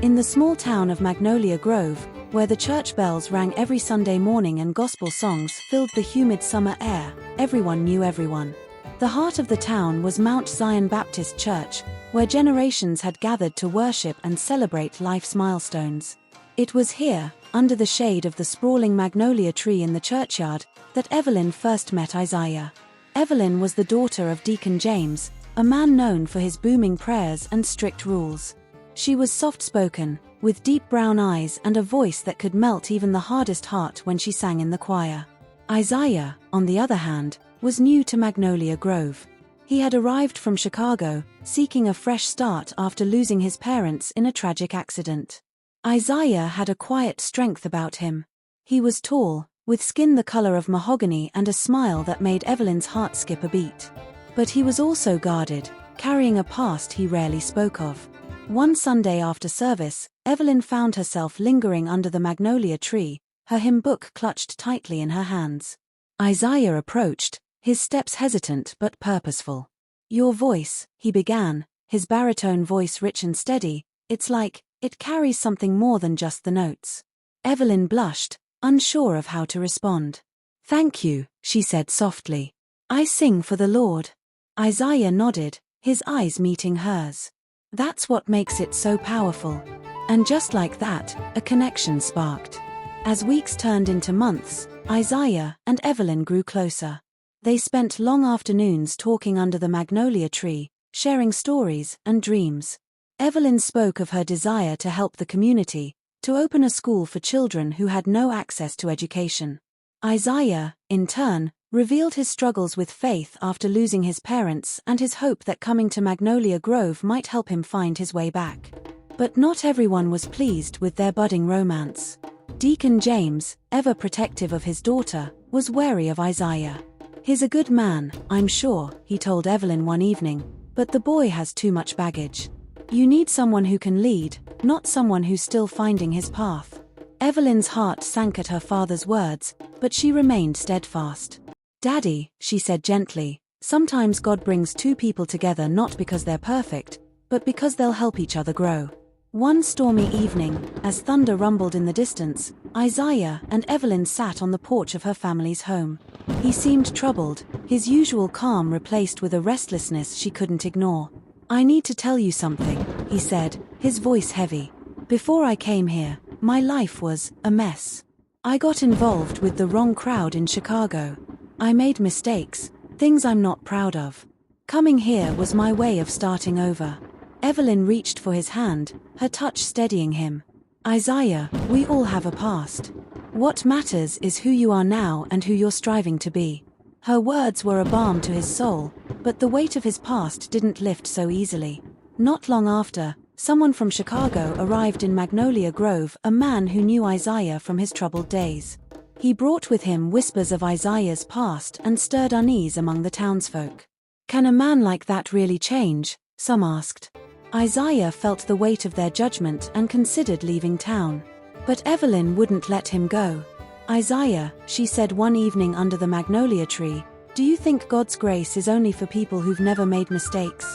In the small town of Magnolia Grove, where the church bells rang every Sunday morning and gospel songs filled the humid summer air, everyone knew everyone. The heart of the town was Mount Zion Baptist Church, where generations had gathered to worship and celebrate life's milestones. It was here, under the shade of the sprawling magnolia tree in the churchyard, that Evelyn first met Isaiah. Evelyn was the daughter of Deacon James, a man known for his booming prayers and strict rules. She was soft-spoken, with deep brown eyes and a voice that could melt even the hardest heart when she sang in the choir. Isaiah, on the other hand, was new to Magnolia Grove. He had arrived from Chicago, seeking a fresh start after losing his parents in a tragic accident. Isaiah had a quiet strength about him. He was tall, with skin the color of mahogany and a smile that made Evelyn's heart skip a beat. But he was also guarded, carrying a past he rarely spoke of. One Sunday after service, Evelyn found herself lingering under the magnolia tree, her hymn book clutched tightly in her hands. Isaiah approached, his steps hesitant but purposeful. "Your voice," he began, his baritone voice rich and steady, "it's like, it carries something more than just the notes." Evelyn blushed, unsure of how to respond. "Thank you," she said softly. "I sing for the Lord." Isaiah nodded, his eyes meeting hers. "That's what makes it so powerful." And just like that, a connection sparked. As weeks turned into months, Isaiah and Evelyn grew closer. They spent long afternoons talking under the magnolia tree, sharing stories and dreams. Evelyn spoke of her desire to help the community, to open a school for children who had no access to education. Isaiah, in turn, revealed his struggles with faith after losing his parents and his hope that coming to Magnolia Grove might help him find his way back. But not everyone was pleased with their budding romance. Deacon James, ever protective of his daughter, was wary of Isaiah. "He's a good man, I'm sure," he told Evelyn one evening, "but the boy has too much baggage. You need someone who can lead, not someone who's still finding his path." Evelyn's heart sank at her father's words, but she remained steadfast. "Daddy," she said gently, "sometimes God brings two people together not because they're perfect, but because they'll help each other grow." One stormy evening, as thunder rumbled in the distance, Isaiah and Evelyn sat on the porch of her family's home. He seemed troubled, his usual calm replaced with a restlessness she couldn't ignore. "I need to tell you something," he said, his voice heavy. "Before I came here, my life was a mess. I got involved with the wrong crowd in Chicago. I made mistakes, things I'm not proud of. Coming here was my way of starting over." Evelyn reached for his hand, her touch steadying him. "Isaiah, we all have a past. What matters is who you are now and who you're striving to be." Her words were a balm to his soul, but the weight of his past didn't lift so easily. Not long after, someone from Chicago arrived in Magnolia Grove, a man who knew Isaiah from his troubled days. He brought with him whispers of Isaiah's past and stirred unease among the townsfolk. "Can a man like that really change?" some asked. Isaiah felt the weight of their judgment and considered leaving town. But Evelyn wouldn't let him go. "Isaiah," she said one evening under the magnolia tree, "do you think God's grace is only for people who've never made mistakes?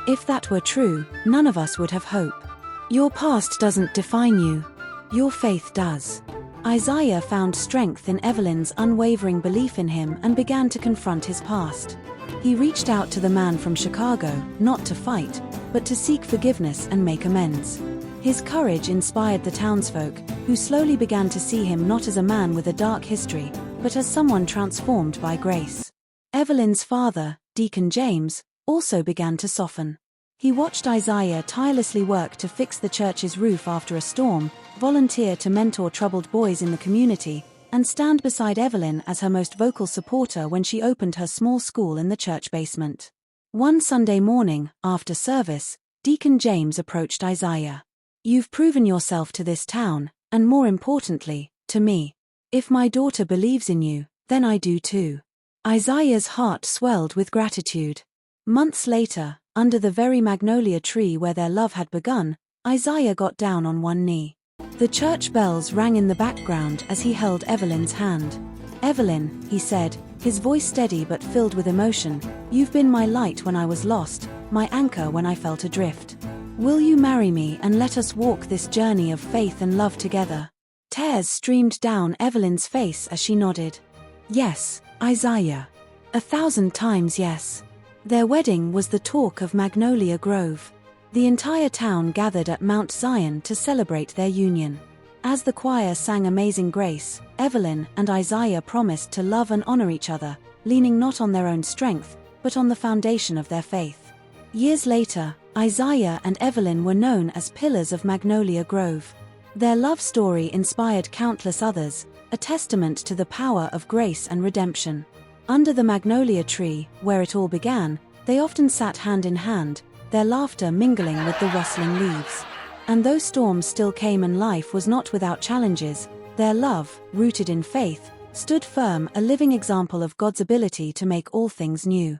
If that were true, none of us would have hope. Your past doesn't define you. Your faith does." Isaiah found strength in Evelyn's unwavering belief in him and began to confront his past. He reached out to the man from Chicago, not to fight, but to seek forgiveness and make amends. His courage inspired the townsfolk, who slowly began to see him not as a man with a dark history, but as someone transformed by grace. Evelyn's father, Deacon James, also began to soften. He watched Isaiah tirelessly work to fix the church's roof after a storm, volunteer to mentor troubled boys in the community, and stand beside Evelyn as her most vocal supporter when she opened her small school in the church basement. One Sunday morning, after service, Deacon James approached Isaiah. "You've proven yourself to this town, and more importantly, to me. If my daughter believes in you, then I do too." Isaiah's heart swelled with gratitude. Months later, under the very magnolia tree where their love had begun, Isaiah got down on one knee. The church bells rang in the background as he held Evelyn's hand. "Evelyn," he said, his voice steady but filled with emotion, "you've been my light when I was lost, my anchor when I felt adrift. Will you marry me and let us walk this journey of faith and love together? Tears streamed down Evelyn's face as she nodded. Yes, Isaiah. 1,000 times yes. Their wedding was the talk of Magnolia Grove. The entire town gathered at Mount Zion to celebrate their union. As the choir sang Amazing Grace, Evelyn and Isaiah promised to love and honor each other, leaning not on their own strength, but on the foundation of their faith. Years later, Isaiah and Evelyn were known as pillars of Magnolia Grove. Their love story inspired countless others, a testament to the power of grace and redemption. Under the magnolia tree, where it all began, they often sat hand in hand, their laughter mingling with the rustling leaves. And though storms still came and life was not without challenges, their love, rooted in faith, stood firm, a living example of God's ability to make all things new.